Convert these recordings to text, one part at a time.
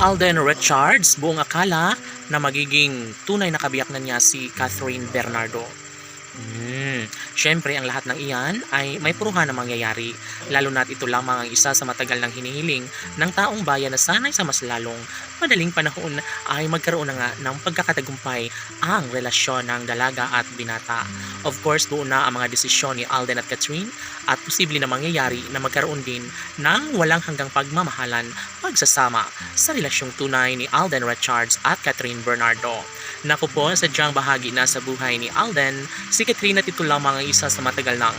Alden Richards, buong akala na magiging tunay na kabiyak na niya si Catherine Bernardo. Siyempre, ang lahat ng iyan ay may puruhan na mangyayari, lalo na't ito lamang ang isa sa matagal ng hinihiling ng taong bayan na sanay sa mas lalong madaling panahon ay magkaroon na nga ng pagkakatagumpay ang relasyon ng dalaga at binata. Of course, buo na ang mga desisyon ni Alden at Catherine at posible na mangyayari na magkaroon din ng walang hanggang pagmamahalan pagsasama sa relasyong tunay ni Alden Richards at Catherine Bernardo. Naku po, sadyang bahagi na sa buhay ni Alden, si Catherine at ito lamang ang isa sa matagal ng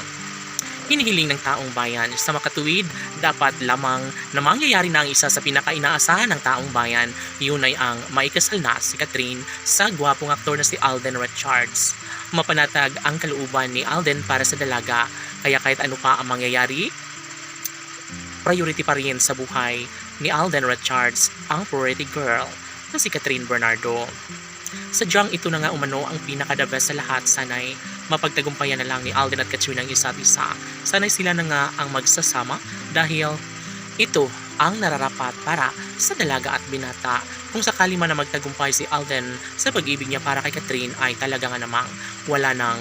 hinihiling ng taong bayan. Sa makatuwid, dapat lamang na mangyayari na ang isa sa pinaka-inaasahan ng taong bayan. Yun ay ang maikasal na si Catherine sa gwapong aktor na si Alden Richards. Mapanatag ang kalooban ni Alden para sa dalaga, kaya kahit ano pa ang mangyayari, priority pa rin sa buhay ni Alden Richards ang pretty girl na si Catherine Bernardo. Sadyang ito na nga umano ang pinaka-the best sa lahat. Sana'y mapagtagumpayan na lang ni Alden at Catherine ang isa't isa. Sana'y sila na nga ang magsasama dahil ito ang nararapat para sa dalaga at binata. Kung sakali man na magtagumpay si Alden sa pag-ibig niya para kay Catherine ay talaga nga namang wala nang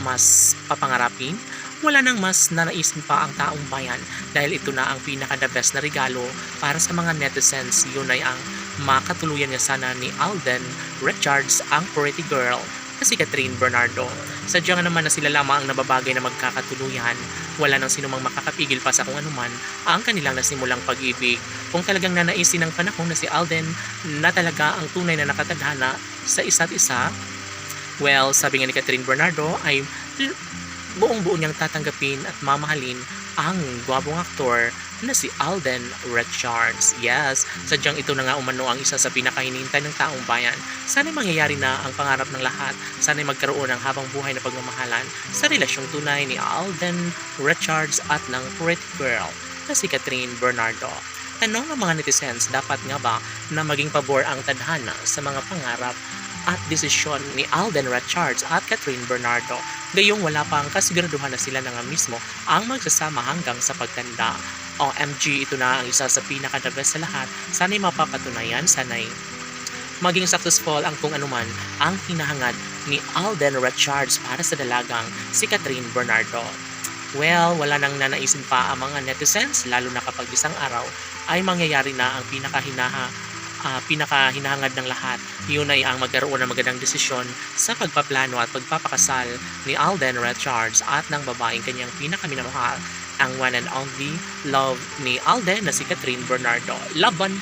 mas papangarapin, wala nang mas nanaisin pa ang taong bayan dahil ito na ang pinaka-the best na regalo para sa mga netizens. Yun ay ang makatuluyan niya sana ni Alden Richards ang pretty girl na si Catherine Bernardo. Sadya nga naman na sila lamang ang nababagay na magkakatuluyan. Wala nang sinumang makakapigil pa sa kung anuman ang kanilang nasimulang pag-ibig. Kung talagang nanaisin ng panahon na si Alden na talaga ang tunay na nakatadhana sa isa't isa, well, sabi nga ni Catherine Bernardo ay buong-buo niyang tatanggapin at mamahalin ang gwapong aktor na si Alden Richards. Yes, sadyang ito na nga umano ang isa sa pinakahinihintay ng taong bayan. Sana'y mangyayari na ang pangarap ng lahat. Sana'y magkaroon ng habang buhay na pagmamahalan sa relasyong tunay ni Alden Richards at ng pretty girl na si Catherine Bernardo. Tanong ng mga netizens, dapat nga ba na maging pabor ang tadhana sa mga pangarap at desisyon ni Alden Richards at Catherine Bernardo? Gayong wala pang kasiguraduhan na sila na nga mismo ang magsasama hanggang sa pagtanda. OMG, ito na ang isa sa pinaka-the best sa lahat. Sana'y mapapatunayan, sana'y maging successful ang kung anuman ang hinahangad ni Alden Richards para sa dalagang si Catherine Bernardo. Well, wala nang nanaisin pa ang mga netizens, lalo na kapag isang araw ay mangyayari na ang pinakahinahangad ng lahat. Yun ay ang magkaroon ng magandang desisyon sa pagpaplano at pagpapakasal ni Alden Richards at ng babaeng kanyang pinakaminamahal, ang one and only love ni Alden na si Catherine Bernardo. Laban!